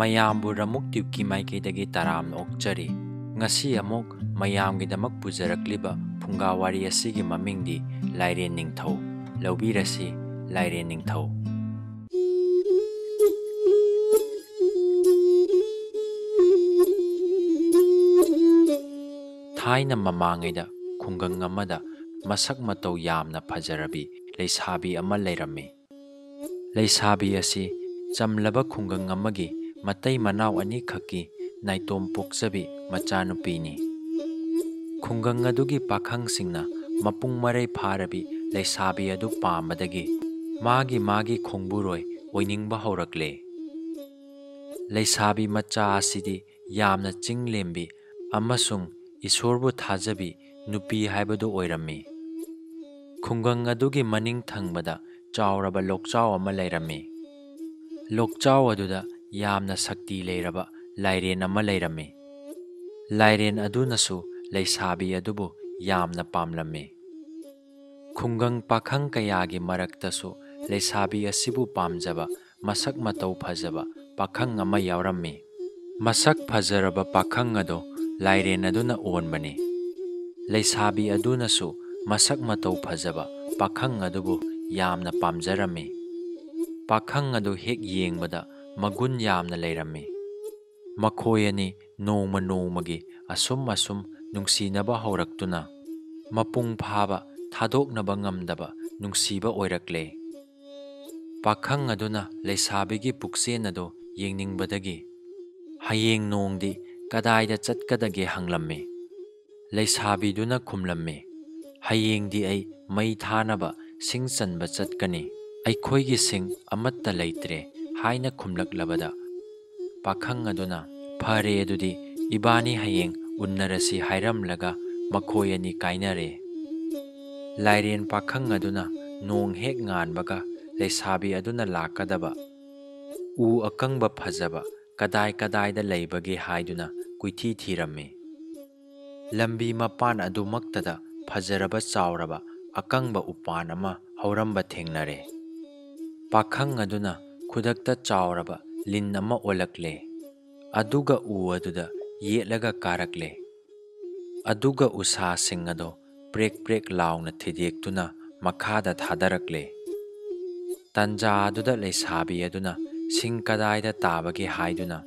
ꯃꯌꯥꯝꯕꯨ ꯔꯃꯨꯛ ꯇ꯭ꯌꯨꯕꯀꯤ ꯃꯥꯏꯀꯩꯗꯒꯤ ꯇꯔꯥꯝꯅ ꯑꯣꯛꯆꯔꯤ꯫ ꯉꯁꯤ ꯑꯃꯨꯛ ꯃꯌꯥꯝꯒꯤꯗꯃꯛ ꯄꯨꯖꯔꯛꯂꯤꯕ ꯐꯨꯡꯒꯥꯋꯥꯔꯤ ꯑꯁꯤꯒꯤ ꯃꯃꯤꯡꯗꯤ ꯂꯥꯏꯔꯦꯟ ꯅꯤꯡꯊꯧ꯫ ꯂꯧꯕꯤꯔꯁꯤ ꯂꯥꯏꯔꯦꯟ ꯅꯤꯡꯊꯧ꯫ ꯊꯥꯏꯅ ꯃꯃꯥꯡꯉꯩꯗ ꯈꯨꯡꯒꯪ ꯑꯃꯗ ꯃꯁꯛ ꯃꯇꯧ ꯌꯥꯝꯅ ꯐꯖꯔꯕꯤ ꯂꯩꯁꯥꯕꯤ ꯑꯃ ꯂꯩꯔꯝꯃꯤ꯫ ꯂꯩꯁꯥꯕꯤ ꯑꯁꯤ ꯆꯝꯂꯕ ꯈꯨꯡꯒꯪ ꯑꯃꯒꯤ ꯃꯇꯩ ꯃꯅꯥꯎ ꯑꯅꯤꯈꯛꯀꯤ ꯅꯥꯏꯇꯣꯝ ꯄꯣꯛꯆꯕꯤ ꯃꯆꯥꯅꯨꯄꯤꯅꯤ꯫ ꯈꯨꯡꯒꯪ ꯑꯗꯨꯒꯤ ꯄꯥꯈꯪꯁꯤꯡꯅ ꯃꯄꯨꯡ ꯃꯔꯩ ꯐꯥꯔꯕꯤ ꯂꯩꯁꯥꯕꯤ ꯑꯗꯨ ꯄꯥꯝꯕꯗꯒꯤ ꯃꯥꯒꯤ ꯈꯣꯡꯕꯨꯔꯣꯏ ꯑꯣꯏꯅꯤꯡꯕ ꯍꯧꯔꯛꯂꯦ꯫ ꯂꯩꯁꯥꯕꯤ ꯃꯆꯥ ꯑꯁꯤꯗꯤ ꯌꯥꯝꯅ ꯆꯤꯡꯂꯦꯝꯕꯤ ꯑꯃꯁꯨꯡ ꯏꯁꯣꯔꯕꯨ ꯊꯥꯖꯕꯤ ꯅꯨꯄꯤ ꯍꯥꯏꯕꯗꯨ ꯑꯣꯏꯔꯝꯃꯤ꯫ ꯈꯨꯡꯒꯪ ꯑꯗꯨꯒꯤ ꯃꯅꯤꯡ ꯊꯪꯕꯗ ꯆꯥꯎꯔꯕ ꯂꯣꯛꯆꯥꯎ ꯑꯃ ꯂꯩꯔꯝꯃꯤ꯫ ꯂꯣꯛꯆꯥꯎ ꯑꯗꯨꯗ ꯌꯥꯝꯅ ꯁꯛꯇꯤ ꯂꯩꯔꯕ ꯂꯥꯏꯔꯦꯟ ꯑꯃ ꯂꯩꯔꯝꯃꯤ꯫ ꯂꯥꯏꯔꯦꯟ ꯑꯗꯨꯅꯁꯨ ꯂꯩꯁꯥꯕꯤ ꯑꯗꯨꯕꯨ ꯌꯥꯝꯅ ꯄꯥꯝꯂꯝꯃꯤ꯫ ꯈꯨꯡꯒꯪ ꯄꯥꯈꯪ ꯀꯌꯥꯒꯤ ꯃꯔꯛꯇꯁꯨ ꯂꯩꯁꯥꯕꯤ ꯑꯁꯤꯕꯨ ꯄꯥꯝꯖꯕ ꯃꯁꯛ ꯃꯇꯧ ꯐꯖꯕ ꯄꯥꯈꯪ ꯑꯃ ꯌꯥꯎꯔꯝꯃꯤ꯫ ꯃꯁꯛ ꯐꯖꯔꯕ ꯄꯥꯈꯪ ꯑꯗꯨ ꯂꯥꯏꯔꯦꯟ ꯑꯗꯨꯅ ꯑꯣꯟꯕꯅꯤ꯫ ꯂꯩꯁꯥꯕꯤ ꯑꯗꯨꯅꯁꯨ ꯃꯁꯛ ꯃꯇꯧ ꯐꯖꯕ ꯄꯥꯈꯪ ꯑꯗꯨꯕꯨ ꯌꯥꯝꯅ ꯄꯥꯝꯖꯔꯝꯃꯤ꯫ ꯄꯥꯈꯪ ꯑꯗꯨ ꯍꯦꯛ ꯌꯦꯡꯕꯗ ꯃꯒꯨꯟ ꯌꯥꯝꯅ ꯂꯩꯔꯝꯃꯤ꯫ ꯃꯈꯣꯏ ꯑꯅꯤ ꯅꯣꯡꯃ ꯅꯣꯡꯃꯒꯤ ꯑꯁꯨꯝ ꯅꯨꯡꯁꯤꯅꯕ ꯍꯧꯔꯛꯇꯨꯅ ꯃꯄꯨꯡ ꯐꯥꯕ ꯊꯥꯗꯣꯛꯅꯕ ꯉꯝꯗꯕ ꯅꯨꯡꯁꯤꯕ ꯑꯣꯏꯔꯛꯂꯦ꯫ ꯄꯥꯈꯪ ꯑꯗꯨꯅ ꯂꯩꯁꯥꯕꯤꯒꯤ ꯄꯨꯛꯆꯦꯟ ꯑꯗꯨ ꯌꯦꯡꯅꯤꯡꯕꯗꯒꯤ ꯍꯌꯦꯡ ꯅꯣꯡꯗꯤ ꯀꯗꯥꯏꯗ ꯆꯠꯀꯗꯒꯦ ꯍꯪꯂꯝꯃꯤ꯫ ꯂꯩꯁꯥꯕꯤꯗꯨꯅ ꯈꯨꯝꯂꯝꯃꯤ, ꯍꯌꯦꯡꯗꯤ ꯑꯩ ꯃꯩ ꯊꯥꯅꯕ ꯁꯤꯡ ꯆꯟꯕ ꯆꯠꯀꯅꯤ, ꯑꯩꯈꯣꯏꯒꯤ ꯁꯤꯡ ꯑꯃꯠꯇ ꯂꯩꯇ꯭ꯔꯦ ꯍꯥꯏꯅ ꯈꯨꯝꯂꯛꯂꯕꯗ ꯄꯥꯈꯪ ꯑꯗꯨꯅ ꯐꯔꯦ ꯑꯗꯨꯗꯤ ꯏꯕꯥꯅꯤ ꯍꯌꯦꯡ ꯎꯟꯅꯔꯁꯤ ꯍꯥꯏꯔꯝꯂꯒ ꯃꯈꯣꯏ ꯑꯅꯤ ꯀꯥꯏꯅꯔꯦ꯫ ꯂꯥꯏꯔꯦꯟ ꯄꯥꯈꯪ ꯑꯗꯨꯅ ꯅꯣꯡ ꯍꯦꯛ ꯉꯥꯟꯕꯒ ꯂꯩꯁꯥꯕꯤ ꯑꯗꯨꯅ ꯂꯥꯛꯀꯗꯕ ꯎ ꯑꯀꯪꯕ ꯐꯖꯕ ꯀꯗꯥꯏꯗ ꯂꯩꯕꯒꯦ ꯍꯥꯏꯗꯨꯅ ꯀꯣꯏꯊꯤ ꯊꯤꯔꯝꯃꯤ꯫ ꯂꯝꯕꯤ ꯃꯄꯥꯟ ꯑꯗꯨꯃꯛꯇꯗ ꯐꯖꯔꯕ ꯆꯥꯎꯔꯕ ꯑꯀꯪꯕ ꯎꯄꯥꯟ ꯑꯃ ꯍꯧꯔꯝꯕ ꯊꯦꯡꯅꯔꯦ꯫ ꯄꯥꯈꯪ ꯑꯗꯨꯅ ꯈꯨꯗꯛꯇ ꯆꯥꯎꯔꯕ ꯂꯤꯟ ꯑꯃ ꯑꯣꯜꯂꯛꯂꯦ꯫ ꯑꯗꯨꯒ ꯎ ꯑꯗꯨꯗ ꯌꯦꯠꯂꯒ ꯀꯥꯔꯛꯂꯦ꯫ ꯑꯗꯨꯒ ꯎꯁꯥꯁꯤꯡ ꯑꯗꯨ ꯄ꯭ꯔꯦꯛ ꯄ꯭ꯔꯦꯛ ꯂꯥꯎꯅ ꯊꯤꯗꯦꯛꯇꯨꯅ ꯃꯈꯥꯗ ꯊꯥꯗꯔꯛꯂꯦ꯫ ꯇꯟꯖꯥ ꯑꯗꯨꯗ ꯂꯩꯁꯥꯕꯤ ꯑꯗꯨꯅ ꯁꯤꯡ ꯀꯗꯥꯏꯗ ꯇꯥꯕꯒꯦ ꯍꯥꯏꯗꯨꯅ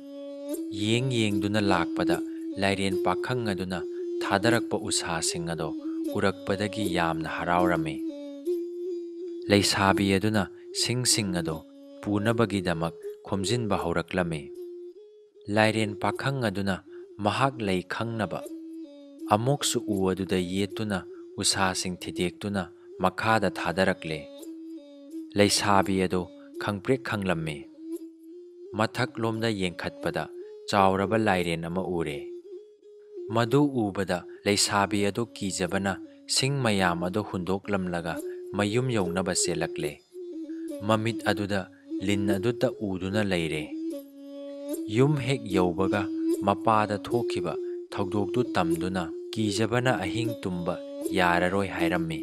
ꯌꯦꯡꯗꯨꯅ ꯂꯥꯛꯄꯗ ꯂꯥꯏꯔꯦꯟ ꯄꯥꯈꯪ ꯑꯗꯨꯅ ꯊꯥꯗꯔꯛꯄ ꯎꯁꯥꯁꯤꯡ ꯑꯗꯨ ꯎꯔꯛꯄꯗꯒꯤ ꯌꯥꯝꯅ ꯍꯔꯥꯎꯔꯝꯃꯤ꯫ ꯂꯩꯁꯥꯕꯤ ꯑꯗꯨꯅ ꯁꯤꯡꯁꯤꯡ ꯑꯗꯨ ꯄꯨꯅꯕꯒꯤꯗꯃꯛ ꯈꯣꯝꯖꯤꯟꯕ ꯍꯧꯔꯛꯂꯝꯃꯤ꯫ ꯂꯥꯏꯔꯦꯟ ꯄꯥꯈꯪ ꯑꯗꯨꯅ ꯃꯍꯥꯛ ꯂꯩ ꯈꯪꯅꯕ ꯑꯃꯨꯛꯁꯨ ꯎ ꯑꯗꯨꯗ ꯌꯦꯠꯇꯨꯅ ꯎꯁꯥꯁꯤꯡ ꯊꯤꯗꯦꯛꯇꯨꯅ ꯃꯈꯥꯗ ꯊꯥꯗꯔꯛꯂꯦ꯫ ꯂꯩꯁꯥꯕꯤ ꯑꯗꯨ ꯈꯪꯄ꯭ꯔꯦꯛ ꯈꯪꯂꯝꯃꯤ꯫ ꯃꯊꯛꯂꯣꯝꯗ ꯌꯦꯡꯈꯠꯄꯗ ꯆꯥꯎꯔꯕ ꯂꯥꯏꯔꯦꯟ ꯑꯃ ꯎꯔꯦ꯫ ꯃꯗꯨ ꯎꯕꯗ ꯂꯩꯁꯥꯕꯤ ꯑꯗꯨ ꯀꯤꯖꯕꯅ ꯁꯤꯡ ꯃꯌꯥꯝ ꯑꯗꯨ ꯍꯨꯟꯗꯣꯛꯂꯝꯂꯒ ꯃꯌꯨꯝ ꯌꯧꯅꯕ ꯆꯦꯜꯂꯛꯂꯦ꯫ ꯃꯃꯤꯠ ꯑꯗꯨꯗ ꯂꯤꯟ ꯑꯗꯨꯇ ꯎꯗꯨꯅ ꯂꯩꯔꯦ꯫ ꯌꯨꯝ ꯍꯦꯛ ꯌꯧꯕꯒ ꯃꯄꯥꯗ ꯊꯣꯛꯈꯤꯕ ꯊꯧꯗꯣꯛꯇꯨ ꯇꯝꯗꯨꯅ ꯀꯤꯖꯕꯅ ꯑꯍꯤꯡ ꯇꯨꯝꯕ ꯌꯥꯔꯔꯣꯏ ꯍꯥꯏꯔꯝꯃꯤ꯫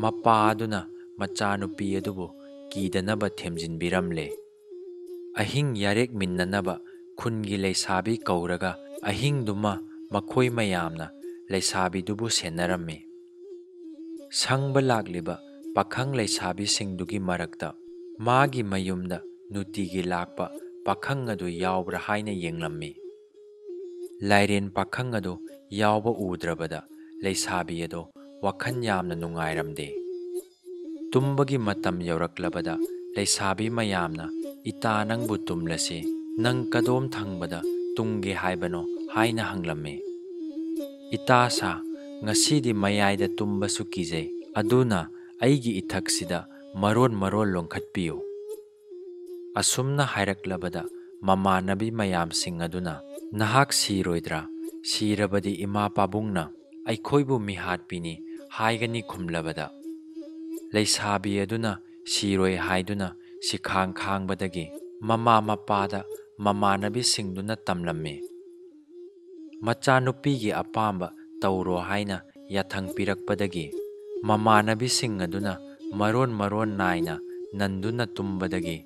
ꯃꯄꯥ ꯑꯗꯨꯅ ꯃꯆꯥꯅꯨꯄꯤ ꯑꯗꯨꯕꯨ ꯀꯤꯗꯅꯕ ꯊꯦꯝꯖꯤꯟꯕꯤꯔꯝꯂꯦ꯫ ꯑꯍꯤꯡ ꯌꯥꯔꯦꯛꯃꯤꯟꯅꯅꯕ ꯈꯨꯟꯒꯤ ꯂꯩꯁꯥꯕꯤ ꯀꯧꯔꯒ ꯑꯍꯤꯡꯗꯨꯃ ꯃꯈꯣꯏ ꯃꯌꯥꯝꯅ ꯂꯩꯁꯥꯕꯤꯗꯨꯕꯨ ꯁꯦꯟꯅꯔꯝꯃꯤ꯫ ꯁꯪꯕ ꯂꯥꯛꯂꯤꯕ ꯄꯥꯈꯪ ꯂꯩꯁꯥꯕꯤꯁꯤꯡꯗꯨꯒꯤ ꯃꯔꯛꯇ ꯃꯥꯒꯤ ꯃꯌꯨꯝꯗ ꯅꯨꯡꯇꯤꯒꯤ ꯂꯥꯛꯄ ꯄꯥꯈꯪ ꯑꯗꯨ ꯌꯥꯎꯕ꯭ꯔꯥ ꯍꯥꯏꯅ ꯌꯦꯡꯂꯝꯃꯤ꯫ ꯂꯥꯏꯔꯦꯟ パꯈꯪ ꯑꯗꯨ ꯌꯥꯎꯕ ꯎꯗ꯭ꯔꯕꯗ ꯂꯩꯁꯥꯕꯤ ꯑꯗꯨ ꯋꯥꯈꯜ ꯌꯥꯝꯅ ꯅꯨꯡꯉꯥꯏꯔꯝꯗꯦ꯫ ꯇꯨꯝꯕꯒꯤ ꯃꯇꯝ ꯌꯧꯔꯛꯂꯕꯗ ꯂꯩꯁꯥꯕꯤ ꯃꯌꯥꯝꯅ ꯏꯇꯥ ꯅꯪꯕꯨ ꯇꯨꯝꯂꯁꯤ, ꯅꯪ ꯀꯗꯣꯝ ꯊꯪꯕꯗ ꯇꯨꯝꯒꯦ ꯍꯥꯏꯕꯅꯣ ꯍꯥꯏꯅ ꯍꯪꯂꯝꯃꯤ꯫ ꯏꯇꯥꯁꯥ, ꯉꯁꯤꯗꯤ ꯃꯌꯥꯏꯗ ꯇꯨꯝꯕꯁꯨ ꯀꯤꯖꯩ, ꯑꯗꯨꯅ ꯑꯩꯒꯤ ꯏꯊꯛꯁꯤꯗ ꯃꯔꯣꯟ ꯂꯣꯡꯈꯠꯄꯤꯌꯨ꯫ ꯑꯁꯨꯝꯅ ꯍꯥꯏꯔꯛꯂꯕꯗ ꯃꯃꯥꯟꯅꯕꯤ ꯃꯌꯥꯝꯁꯤꯡ ꯑꯗꯨꯅ ꯅꯍꯥꯛ ꯁꯤꯔꯣꯏꯗ꯭ꯔꯥ? ꯁꯤꯔꯕꯗꯤ ꯏꯃꯥ ꯄꯥꯕꯨꯡꯅ ꯑꯩꯈꯣꯏꯕꯨ ꯃꯤꯍꯥꯠꯄꯤꯅꯤ ꯍꯥꯏꯒꯅꯤ ꯈꯨꯝꯂꯕꯗ ꯂꯩꯁꯥꯕꯤ ꯑꯗꯨꯅ ꯁꯤꯔꯣꯏ ꯍꯥꯏꯗꯨꯅ ꯁꯤꯈꯥꯡ ꯈꯥꯡꯕꯗꯒꯤ ꯃꯃꯥ ꯃꯄꯥꯗ ꯃꯃꯥꯟꯅꯕꯤꯁꯤꯡꯗꯨꯅ ꯇꯝꯂꯝꯃꯤ꯫ ꯃꯆꯥꯅꯨꯄꯤꯒꯤ ꯑꯄꯥꯝꯕ ꯇꯧꯔꯣ ꯍꯥꯏꯅ ꯌꯥꯊꯪ ꯄꯤꯔꯛꯄꯗꯒꯤ ꯃꯃꯥꯟꯅꯕꯤꯁꯤꯡ ꯑꯗꯨꯅ ꯃꯔꯣꯟ ꯅꯥꯏꯅ ꯅꯟꯗꯨꯅ ꯇꯨꯝꯕꯗꯒꯤ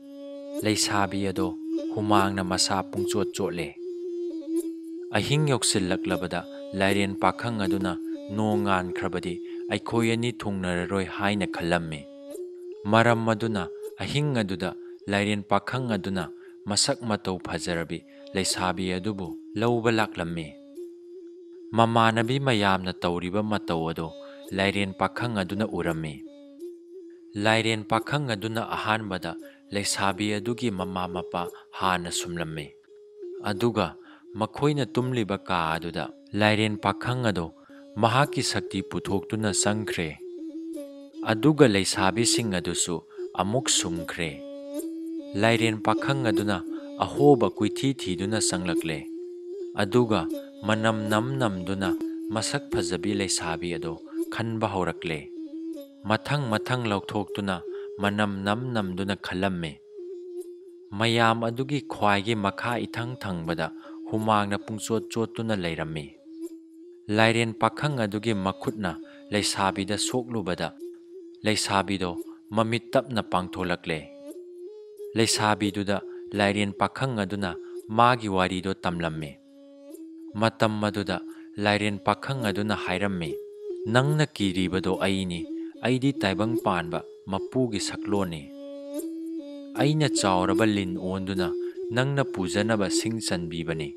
ꯂꯩꯁꯥꯕꯤ ꯑꯗꯨ humangna masa pungchot chotle. Ahing yoksillaklabada lairen pakhang aduna nongan khrabadi aikhoi ani thungnararoi haina khallammi. Maram maduna ahing aduda lairen pakhang aduna masak matau phajarabi leisabi adubu lauba laklammi. Mamanabi mayamna tawriba matau ado lairen pakhang aduna urammi. Lairen pakhang aduna ahanbada leisabi adugi mama mapa hana sumlammi. Aduga makhoina tumliba ka aduda lairen pakhang ado mahaki sakti puthokhtuna sangkhre. Aduga leisabi sing adusu amuk sumkhre. Lairen pakhang aduna ahoba kuithi thiduna sanglakle. Aduga manam nam namduna masak phajabi leisabi ado khanba horakle. Mathang mathang lauthokhtuna manam nam namduna khalamme. Mayam adugi khwaigi makha ithang thangbada humangna pungchot chotuna leirammi. Lairen pakhang adugi makhutna leisabida soklubada leisabido mamit tapna pangtholakle. Leisabiduda lairen pakhang aduna magi warido tamlamme. Matam maduda lairen pakhang aduna hairammi. Nangna kiribado aini aidi taibang panba mapugi sakloni. Aina chauraba lin onduna nangna pujanaba singchanbibani.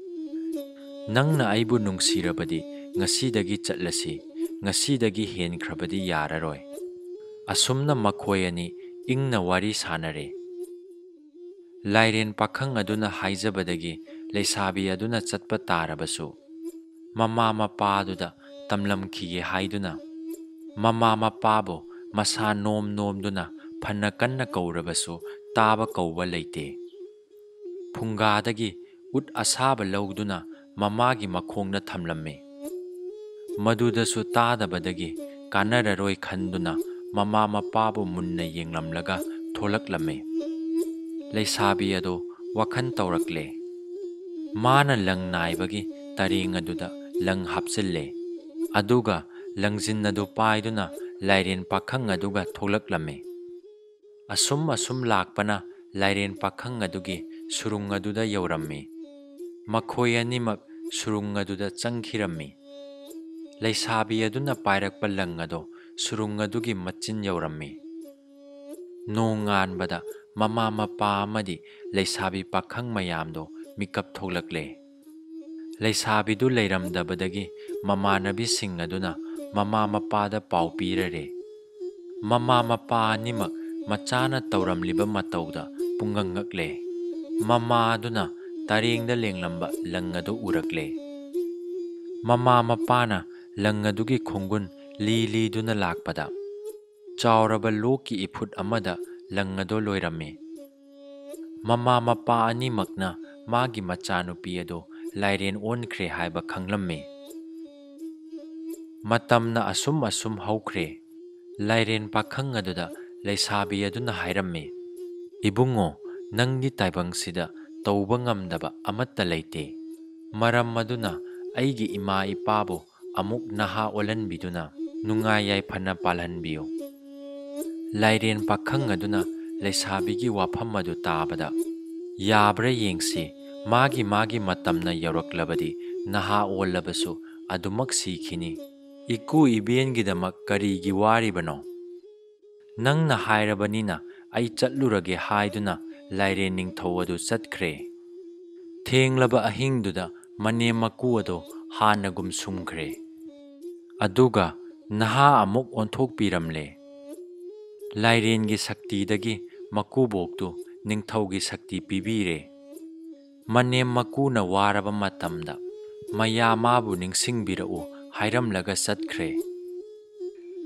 Nangna aibu nungsirabadi ngasidagi chatlasi ngasidagi henkhrabadi yararoi. Asumna makhoi ani ingna wari sanare. Lairen pakhang aduna haijabadagi leisabi aduna chatpa tarabasu mama mapa aduda tamlamkhige haiduna mama mapabo masa nom nomduna phanna kanna kaurabasu taba kauba leite. Phungadagi ut asaba lauduna mamagi makhongna thamlamme. Madudasu tadabadagi kanararoi khanduna mama mapabu munna yenglamlaga tholaklamme. Leisabi ado wakhan taurakle. Mana lang naibagi taring aduda lang hapsille. Aduga langjin adu paiduna lairen pakhang aduga tholaklamme. Asum asum lakpana lairen pakhang adugi surung aduda yaurammi. Makhoi animak surung aduda changkhirammi. Leisabi aduna pairakpa lang ado surung adugi machin yaurammi. Nongan bada mama mapa amadi leisabi pakhang mayamdo mikap thoklakle. Leisabidu leiramdabadagi mamanabi sing aduna mama mapada pau pirare. Mama mapa animak machana tauramliba matauda pungangakle. Mama aduna taringda lenglamba lang adu urakle. Mama mapana lang adugi khongun li li duna lakpada. Chauraba loki iput amada lang ado loirammi. Mama mapa animakna magi machanupi ado lairen onkhre haiba khanglamme. Matamna asum asum haukre. Lairen pakhang aduda leisabi aduna hairammi. Ibungo nanggi taibangsida tauba ngamdaba amatta leite. Maram maduna aigi ima ipabu amuk naha olanbiduna nungayai phana palhanbiyo. Lairen pakhang aduna leisabigi wafam adu tabada yabra yengsi magi magi matamna yaraklabadi naha olabasu adumak sikhini. Iku ibengidamak karigi waribano. Nangna hairabanina ai chatlurage haiduna lairen ningthau adu chatkre. Thenglaba ahingduda mane maku ado hanagum sumkhre. Aduga naha amuk onthok piramle. Lairengi sakti dagi makuboktu ningthaugi sakti pibire. Manem makuna waraba matamda mayamabu ningsingbirau hairamlaga chatkre.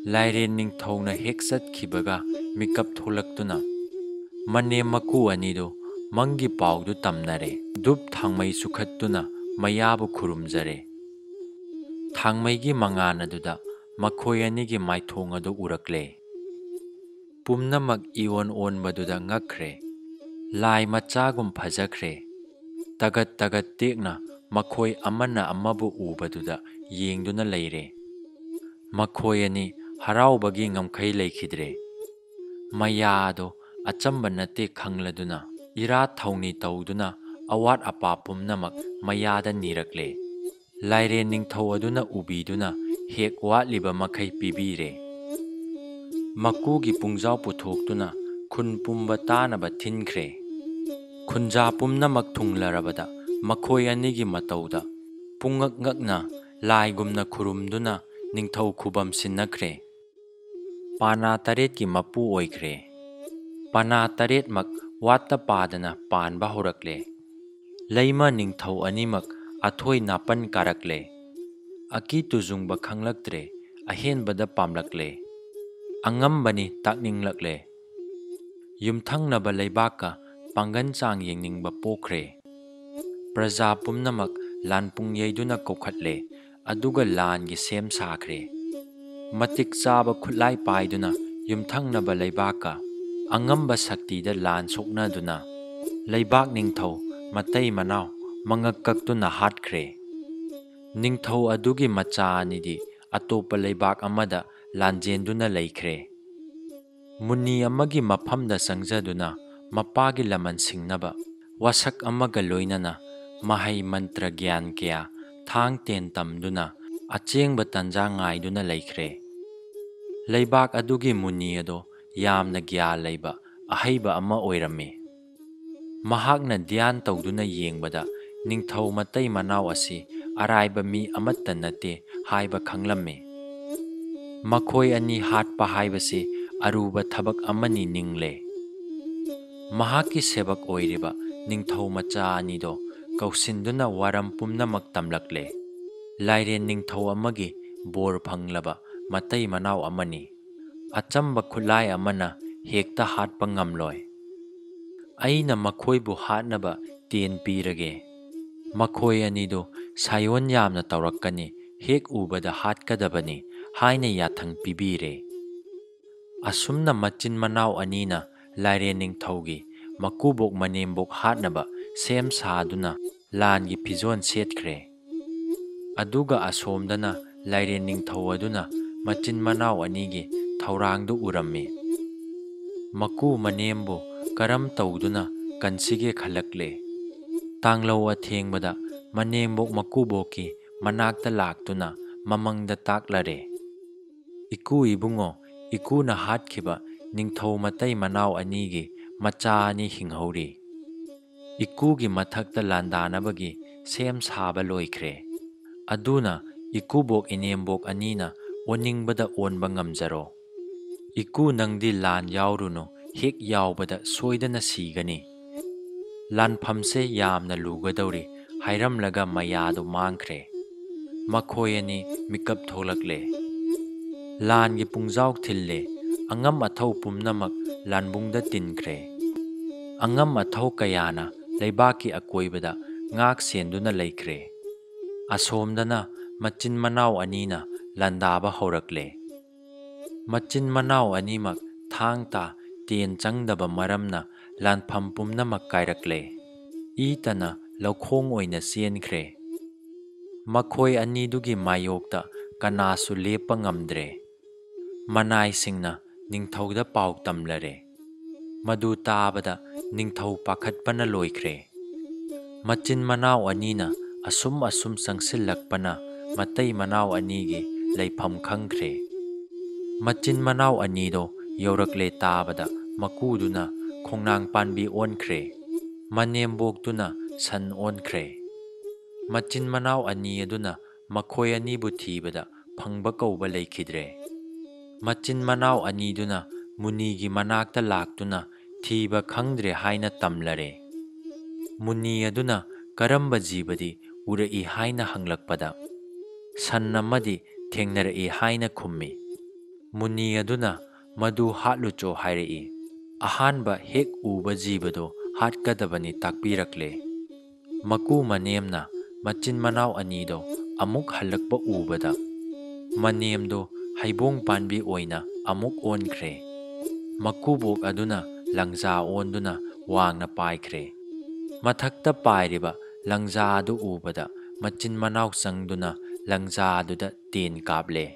Lairen ningthauna hek chatkibaga mikap tholaktuna manem maku anido mangi paudu tamnare. Dup thangmai sukhattuna mayabu khurumjare. Thangmaigi manganaduda makhoi anigi maithong adu urakle. Pumnamak ion onbaduda ngakre. Lai machagum phajakre. Tagat tagat tekna makhoi amana amabu ubaduda yengduna leire. Makhoi ani haraubagi ngamkhai leikhidre. Mayado achamba nate khangladuna ꯏꯔꯥꯠ ꯊꯧꯅꯤ ꯇꯧꯗꯨꯅ ꯑꯋꯥꯠ ꯑꯄꯥ ꯄꯨꯝꯅꯃꯛ ꯃꯌꯥꯗ ꯅꯤꯔꯛꯂꯦ꯫ ꯂꯥꯏꯔꯦꯟ ꯅꯤꯡꯊꯧ ꯑꯗꯨꯅ ꯎꯕꯤꯗꯨꯅ ꯍꯦꯛ ꯋꯥꯠꯂꯤꯕ ꯃꯈꯩ ꯄꯤꯕꯤꯔꯦ꯫ ꯃꯀꯨꯒꯤ ꯄꯨꯡꯖꯥꯎ ꯄꯨꯊꯣꯛꯇꯨꯅ ꯈꯨꯟ ꯄꯨꯝꯕ ꯇꯥꯅꯕ ꯊꯤꯟꯈ꯭ꯔꯦ꯫ ꯈꯨꯟꯖꯥ ꯄꯨꯝꯅꯃꯛ ꯊꯨꯡꯂꯔꯕꯗ ꯃꯈꯣꯏ ꯑꯅꯤꯒꯤ ꯃꯇꯧꯗ ꯄꯨꯡꯉꯛ ꯉꯛꯅ ꯂꯥꯏꯒꯨꯝꯅ ꯈꯨꯔꯨꯝꯗꯨꯅ ꯅꯤꯡꯊꯧ ꯈꯨꯕꯝ ꯁꯤꯟꯅꯈ꯭ꯔꯦ꯫ ꯄꯥꯅꯥ 8ꯀꯤ ꯃꯄꯨ ꯑꯣꯏꯈ꯭ꯔꯦ꯫ ꯄꯥꯅꯥ 8ꯃꯛ ꯋꯥꯠꯇ ꯄꯥꯗꯅ ꯄꯥꯟꯕ ꯍꯧꯔꯛꯂꯦ꯫ ꯂꯩꯃ ꯅꯤꯡꯊꯧ ꯑꯅꯤꯃꯛ ꯑꯊꯣꯏ ꯅꯥꯄꯟ ꯀꯥꯔꯛꯂꯦ꯫ ꯑꯀꯤ ꯇꯨꯖꯨꯡꯕ ꯈꯪꯂꯛꯇ꯭ꯔꯦ, ꯑꯍꯦꯟꯕꯗ ꯄꯥꯝꯂꯛꯂꯦ꯫ ꯑꯉꯝꯕꯅꯤ ꯇꯥꯛꯅꯤꯡꯂꯛꯂꯦ꯫ ꯌꯨꯝꯊꯪꯅꯕ ꯂꯩꯕꯥꯛꯀ ꯄꯥꯡꯒꯟ ꯆꯥꯡ ꯌꯦꯡꯅꯤꯡꯕ ꯄꯣꯛꯈ꯭ꯔꯦ꯫ ꯄ꯭ꯔꯖꯥ ꯄꯨꯝꯅꯃꯛ ꯂꯥꯟꯄꯨꯡ ꯌꯩꯗꯨꯅ ꯀꯧꯈꯠꯂꯦ, ꯑꯗꯨꯒ ꯂꯥꯟꯒꯤ ꯁꯦꯝ ꯁꯥꯈ꯭ꯔꯦ꯫ ꯃꯇꯤꯛ ꯆꯥꯕ ꯈꯨꯠꯂꯥꯏ ꯄꯥꯏꯗꯨꯅ ꯌꯨꯝꯊꯪꯅꯕ ꯂꯩꯕꯥꯛꯀ ꯑꯉꯝꯕ ꯁꯛꯇꯤꯗ ꯂꯥꯟ ꯁꯣꯛꯅꯗꯨꯅ ꯂꯩꯕꯥꯛ ꯅꯤꯡꯊꯧ ꯃꯇꯩ ꯃꯅꯥꯎ ꯃꯉꯛ ꯀꯛꯇꯨꯅ ꯍꯥꯠꯈ꯭ꯔꯦ꯫ ꯅꯤꯡꯊꯧ ꯑꯗꯨꯒꯤ ꯃꯆꯥ ꯑꯅꯤꯗꯤ ꯑꯇꯣꯞꯄ ꯂꯩꯕꯥꯛ ꯑꯃꯗ ꯂꯥꯟꯖꯦꯟꯗꯨꯅ ꯂꯩꯈ꯭ꯔꯦ꯫ ꯃꯨꯅꯤ ꯑꯃꯒꯤ ꯃꯐꯝꯗ ꯆꯪꯖꯗꯨꯅ ꯃꯄꯥꯒꯤ ꯂꯃꯟ ꯁꯤꯡꯅꯕ ꯋꯥꯁꯛ ꯑꯃꯒ ꯂꯣꯏꯅꯅ ꯃꯍꯩ ꯃꯟꯇ꯭ꯔ ꯒ꯭ꯌꯥꯟ ꯀꯌꯥ ꯊꯥꯡ ꯇꯦꯟ ꯇꯝꯗꯨꯅ ꯑꯆꯦꯡꯕ ꯇꯟꯖꯥ ꯉꯥꯏꯗꯨꯅ ꯂꯩꯈ꯭ꯔꯦ꯫ ꯂꯩꯕꯥꯛ ꯑꯗꯨꯒꯤ ꯃꯨꯅꯤ ꯑꯗꯣ ꯌꯥꯝꯅ ꯒ꯭ꯌꯥꯟ ꯂꯩꯕ ꯑꯍꯩꯕ ꯑꯃ ꯑꯣꯏꯔꯝꯃꯤ꯫ ꯃꯍꯥꯛꯅ ꯙ꯭ꯌꯥꯟ ꯇꯧꯗꯨꯅ ꯌꯦꯡꯕꯗ ꯅꯤꯡꯊꯧ ꯃꯇꯩ ꯃꯅꯥꯎ ꯑꯁꯤ ꯑꯔꯥꯏꯕ ꯃꯤ ꯑꯃꯠꯇ ꯅꯠꯇꯦ ꯍꯥꯏꯕ ꯈꯪꯂꯝꯃꯤ꯫ ꯃꯈꯣꯏ ꯑꯅꯤ ꯍꯥꯠꯄ ꯍꯥꯏꯕꯁꯤ ꯑꯔꯨꯕ ꯊꯕꯛ ꯑꯃꯅꯤ ꯅꯤꯡꯂꯦ꯫ ꯃꯍꯥꯛꯀꯤ ꯁꯦꯕꯛ ꯑꯣꯏꯔꯤꯕ ꯅꯤꯡꯊꯧ ꯃꯆꯥ ꯑꯅꯤꯗꯣ ꯀꯧꯁꯤꯟꯗꯨꯅ ꯋꯥꯔꯝ ꯄꯨꯝꯅꯃꯛ ꯇꯝꯂꯛꯂꯦ꯫ ꯂꯥꯏꯔꯦꯟ ꯅꯤꯡꯊꯧ ꯑꯃꯒꯤ ꯕꯣꯔ ꯐꯪꯂꯕ ꯃꯇꯩ ꯃꯅꯥꯎ ꯑꯃꯅꯤ꯫ ꯑꯆꯝꯕ ꯈꯨꯠꯂꯥꯏ ꯑꯃꯅ ꯍꯦꯛꯇ ꯍꯥꯠꯄ ꯉꯝꯂꯣꯏ꯫ ꯑꯩꯅ ꯃꯈꯣꯏꯕꯨ ꯍꯥꯠꯅꯕ ꯇꯦꯟ ꯄꯤꯔꯒꯦ꯫ ꯃꯈꯣꯏ ꯑꯅꯤꯗꯨ ꯁꯥꯏꯑꯣꯟ ꯌꯥꯝꯅ ꯇꯧꯔꯛꯀꯅꯤ, ꯍꯦꯛ ꯎꯕꯗ ꯍꯥꯠꯀꯗꯕꯅꯤ ꯍꯥꯏꯅ ꯌꯥꯊꯪ ꯄꯤꯕꯤꯔꯦ꯫ ꯑꯁꯨꯝꯅ ꯃꯆꯤꯟ ꯃꯅꯥꯎ ꯑꯅꯤꯅ ꯂꯥꯏꯔꯦꯟ ꯅꯤꯡꯊꯧꯒꯤ ꯃꯀꯨꯕꯣꯛ ꯃꯅꯦꯝꯕꯣꯛ ꯍꯥꯠꯅꯕ ꯁꯦꯝ ꯁꯥꯗꯨꯅ ꯂꯥꯟꯒꯤ ꯐꯤꯖꯣꯜ ꯁꯦꯠꯈ꯭ꯔꯦ꯫ ꯑꯗꯨꯒ ꯑꯁꯣꯝꯗꯅ ꯂꯥꯏꯔꯦꯟ ꯅꯤꯡꯊꯧ ꯑꯗꯨꯅ ꯃꯆꯤꯟ ꯃꯅꯥꯎ ꯑꯅꯤꯒꯤ ꯊꯧꯔꯥꯡꯗꯨ ꯎꯔꯝꯃꯤ꯫ ꯃꯀꯨ ꯃꯅꯦꯝꯕꯨ ꯀꯔꯝ ꯇꯧꯗꯨꯅ ꯀꯟꯁꯤꯒꯦ ꯈꯜꯂꯛꯂꯦ꯫ ꯇꯥꯡꯂꯧ ꯑꯊꯦꯡꯕꯗ ꯃꯅꯦꯝꯕꯣꯛ ꯃꯀꯨꯕꯣꯛꯀꯤ ꯃꯅꯥꯛꯇ ꯂꯥꯛꯇꯨꯅ ꯃꯃꯪꯗ ꯇꯥꯛꯂꯔꯦ꯫ ꯏꯀꯨ ꯏꯕꯨꯡꯉꯣ, ꯏꯀꯨꯅ ꯍꯥꯠꯈꯤꯕ ꯅꯤꯡꯊꯧ ꯃꯇꯩ ꯃꯅꯥꯎ ꯑꯅꯤꯒꯤ ꯃꯆꯥ ꯑꯅꯤ ꯍꯤꯡꯍꯧꯔꯤ꯫ ꯏꯀꯨꯒꯤ ꯃꯊꯛꯇ ꯂꯥꯟꯗꯥꯅꯕꯒꯤ ꯁꯦꯝ ꯁꯥꯕ ꯂꯣꯏꯈ꯭ꯔꯦ꯫ ꯑꯗꯨꯅ ꯏꯀꯨꯕꯣꯛ ꯏꯅꯦꯝꯕꯣꯛ ꯑꯅꯤꯅ ꯑꯣꯟꯅꯤꯡꯕꯗ ꯑꯣꯟꯕ ꯉꯝꯖꯔꯣ꯫ ꯏꯀꯨ ꯅꯪꯗꯤ ꯂꯥꯟ ꯌꯥꯎꯔꯨꯅꯨ, ꯍꯦꯛ ꯌꯥꯎꯕꯗ ꯁꯣꯏꯗꯅ ꯁꯤꯒꯅꯤ꯫ ꯂꯥꯟꯐꯝꯁꯦ ꯌꯥꯝꯅ ꯂꯨꯒꯗꯧꯔꯤ ꯍꯥꯏꯔꯝꯂꯒ ꯃꯌꯥꯗꯨ ꯃꯥꯡꯈ꯭ꯔꯦ꯫ ꯃꯈꯣꯏ ꯑꯅꯤ ꯃꯤꯀꯞ ꯊꯣꯛꯂꯛꯂꯦ꯫ ꯂꯥꯟꯒꯤ ꯄꯨꯡꯖꯥꯎ ꯊꯤꯜꯂꯦ꯫ ꯑꯉꯝ ꯑꯊꯧ ꯄꯨꯝꯅꯃꯛ ꯂꯥꯟꯕꯨꯡꯗ ꯇꯤꯟꯈ꯭ꯔꯦ꯫ ꯑꯉꯝ ꯑꯊꯧ ꯀꯌꯥꯅ ꯂꯩꯕꯥꯛꯀꯤ ꯑꯀꯣꯏꯕꯗ ꯉꯥꯛ ꯁꯦꯟꯗꯨꯅ ꯂꯩꯈ꯭ꯔꯦ꯫ ꯑꯁꯣꯝꯗꯅ ꯃꯆꯤꯟ ꯃꯅꯥꯎ ꯑꯅꯤꯅ ꯂꯥꯟꯗꯥꯕ ꯍꯧꯔꯛꯂꯦ꯫ ꯃꯆꯤꯟ ꯃꯅꯥꯎ ꯑꯅꯤꯃꯛ ꯊꯥꯡ ꯇꯥ ꯇꯦꯟ ꯆꯪꯗꯕ ꯃꯔꯝꯅ ꯂꯥꯟꯐꯝ ꯄꯨꯝꯅꯃꯛ ꯀꯥꯏꯔꯛꯂꯦ꯫ ꯏ ꯇꯅ ꯂꯧꯈꯣꯡ ꯑꯣꯏꯅ ꯆꯦꯟꯈ꯭ꯔꯦ꯫ ꯃꯈꯣꯏ ꯑꯅꯤꯗꯨꯒꯤ ꯃꯥꯌꯣꯛꯇ ꯀꯅꯥꯁꯨ ꯂꯦꯞꯄ ꯉꯝꯗ꯭ꯔꯦ꯫ ꯃꯅꯥꯏꯁꯤꯡꯅ ꯅꯤꯡꯊꯧꯗ ꯄꯥꯎ ꯇꯝꯂꯔꯦ꯫ ꯃꯗꯨ ꯇꯥꯕꯗ ꯅꯤꯡꯊꯧ ꯄꯥꯈꯠꯄꯅ ꯂꯣꯏꯈ꯭ꯔꯦ꯫ ꯃꯆꯤꯟ ꯃꯅꯥꯎ ꯑꯅꯤꯅ ꯑꯁꯨꯝ ꯆꯪꯁꯤꯜꯂꯛꯄꯅ ꯃꯇꯩ ꯃꯅꯥꯎ ꯑꯅꯤꯒꯤ ꯂꯩꯐꯝ ꯈꯪꯈ꯭ꯔꯦ꯫ ꯃꯆꯤꯟ ꯃꯅꯥꯎ ꯑꯅꯤꯗꯣ ꯌꯧꯔꯛꯂꯦ ꯇꯥꯕꯗ ꯃꯀꯨꯗꯨꯅ ꯈꯣꯡꯅꯥꯡ ꯄꯥꯟꯕꯤ ꯑꯣꯟꯈ꯭ꯔꯦ꯫ ꯃꯅꯦꯝꯕꯣꯛꯇꯨꯅ ꯁꯟ ꯑꯣꯟꯈ꯭ꯔꯦ꯫ ꯃꯆꯤꯟ ꯃꯅꯥꯎ ꯑꯅꯤ ꯑꯗꯨꯅ ꯃꯈꯣꯏ ꯑꯅꯤꯕꯨ ꯊꯤꯕꯗ ꯐꯪꯕ ꯀꯧꯕ ꯂꯩꯈꯤꯗ꯭ꯔꯦ꯫ ꯃꯆꯤꯟ ꯃꯅꯥꯎ ꯑꯅꯤꯗꯨꯅ ꯃꯨꯅꯤꯒꯤ ꯃꯅꯥꯛꯇ ꯂꯥꯛꯇꯨꯅ ꯊꯤꯕ ꯈꯪꯗ꯭ꯔꯦ ꯍꯥꯏꯅ ꯇꯝꯂꯔꯦ꯫ ꯃꯨꯅꯤ ꯑꯗꯨꯅ ꯀꯔꯝꯕ ꯖꯤꯕꯗꯤ ꯎꯔꯛꯏ ꯍꯥꯏꯅ ꯍꯪꯂꯛꯄꯗ ꯁꯟ ꯑꯃꯗꯤ ꯊꯦꯡꯅꯔꯛꯏ ꯍꯥꯏꯅ ꯈꯨꯝꯃꯤ꯫ ꯃꯨꯅꯤ ꯑꯗꯨꯅ ꯃꯗꯨ ꯍꯥꯠꯂꯨꯆꯣ ꯍꯥꯏꯔꯛꯏ꯫ ꯑꯍꯥꯟꯕ ꯍꯦꯛ ꯎꯕ ꯖꯤꯕꯗꯣ ꯍꯥꯠꯀꯗꯕꯅꯤ ꯇꯥꯛꯄꯤꯔꯛꯂꯦ꯫ ꯃꯀꯨ ꯃꯅꯦꯝꯅ ꯃꯆꯤꯟ ꯃꯅꯥꯎ ꯑꯅꯤꯗꯣ ꯑꯃꯨꯛ ꯍꯜꯂꯛꯄ ꯎꯕꯗ ꯃꯅꯦꯝꯗꯣ ꯍꯩꯕꯣꯡ ꯄꯥꯟꯕꯤ ꯑꯣꯏꯅ ꯑꯃꯨꯛ ꯑꯣꯟꯈ꯭ꯔꯦ꯫ ꯃꯀꯨꯕꯣꯛ ꯑꯗꯨꯅ ꯂꯪꯖꯥ ꯑꯣꯟꯗꯨꯅ ꯋꯥꯡꯅ ꯄꯥꯏꯈ꯭ꯔꯦ꯫ ꯃꯊꯛꯇ ꯄꯥꯏꯔꯤꯕ ꯂꯪꯖꯥ ꯑꯗꯨ ꯎꯕꯗ ꯃꯆꯤꯟ ꯃꯅꯥꯎ ꯆꯪꯗꯨꯅ ꯂꯪꯖꯥ ꯑꯗꯨꯗ ꯇꯦꯟ ꯀꯥꯞꯂꯦ꯫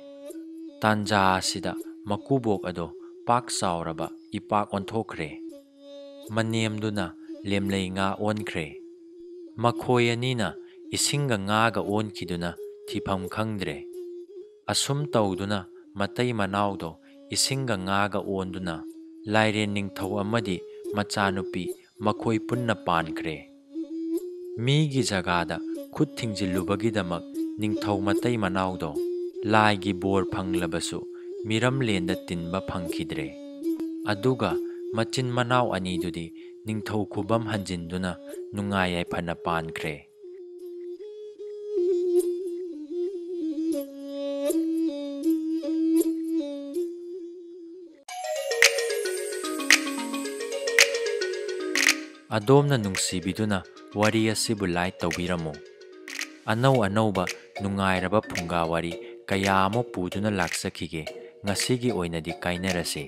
ꯇꯥꯟꯖꯥ ꯑꯁꯤꯗ ꯃꯀꯨꯕꯣꯛ ꯑꯗꯣ ꯄꯥꯛ ꯆꯥꯎꯔꯕ ꯏꯄꯥꯛ ꯑꯣꯟꯊꯣꯛꯈ꯭ꯔꯦ꯫ ꯃꯅꯦꯝꯗꯨꯅ ꯂꯦꯝꯂꯩ ꯉꯥ ꯑꯣꯟꯈ꯭ꯔꯦ꯫ ꯃꯈꯣꯏ ꯑꯅꯤꯅ ꯏꯁꯤꯡꯒ ꯉꯥꯒ ꯑꯣꯟꯈꯤꯗꯨꯅ ꯊꯤꯐꯝ ꯈꯪꯗ꯭ꯔꯦ꯫ ꯑꯁꯨꯝ ꯇꯧꯗꯨꯅ ꯃꯇꯩ ꯃꯅꯥꯎꯗꯣ ꯏꯁꯤꯡꯒ ꯉꯥꯒ ꯑꯣꯟꯗꯨꯅ ꯂꯥꯏꯔꯦꯟ ꯅꯤꯡꯊꯧ ꯑꯃꯗꯤ ꯃꯆꯥꯅꯨꯄꯤ ꯃꯈꯣꯏ ꯄꯨꯟꯅ ꯄꯥꯟꯈ꯭ꯔꯦ꯫ ꯃꯤꯒꯤ ꯖꯒꯥꯗ ꯈꯨꯠ ꯊꯤꯡꯖꯤꯜꯂꯨꯕꯒꯤꯗꯃꯛ ꯅꯤꯡꯊꯧ ꯃꯇꯩ ꯃꯅꯥꯎꯗꯣ ꯂꯥꯏꯒꯤ ꯕꯣꯔ ꯐꯪꯂꯕꯁꯨ ꯃꯤꯔꯝꯂꯦꯟꯗ ꯇꯤꯟꯕ ꯐꯪꯈꯤꯗ꯭ꯔꯦ꯫ ꯑꯗꯨꯒ ꯃꯆꯤꯟ ꯃꯅꯥꯎ ꯑꯅꯤꯗꯨꯗꯤ ꯅꯤꯡꯊꯧ ꯈꯨꯕꯝ ꯍꯟꯖꯤꯟꯗꯨꯅ ꯅꯨꯡꯉꯥꯏ ꯌꯥꯏꯐꯅ ꯄꯥꯟꯈ꯭ꯔꯦ꯫ ꯑꯗꯣꯝꯅ ꯅꯨꯡꯁꯤꯕꯤꯗꯨꯅ ꯋꯥꯔꯤ ꯑꯁꯤꯕꯨ ꯂꯥꯏꯛ ꯇꯧꯕꯤꯔꯝꯃꯨ꯫ ꯑꯅꯧ ꯑꯅꯧꯕ ꯅꯨꯡꯉꯥꯏꯔꯕ ꯐꯨꯡꯒꯥ ꯋꯥꯔꯤ ꯀꯌꯥ ꯑꯃ ꯄꯨꯗꯨꯅ ꯂꯥꯛꯆꯈꯤꯒꯦ꯫ ꯉꯁꯤꯒꯤ ꯑꯣꯏꯅꯗꯤ ꯀꯥꯏꯅꯔꯁꯤ꯫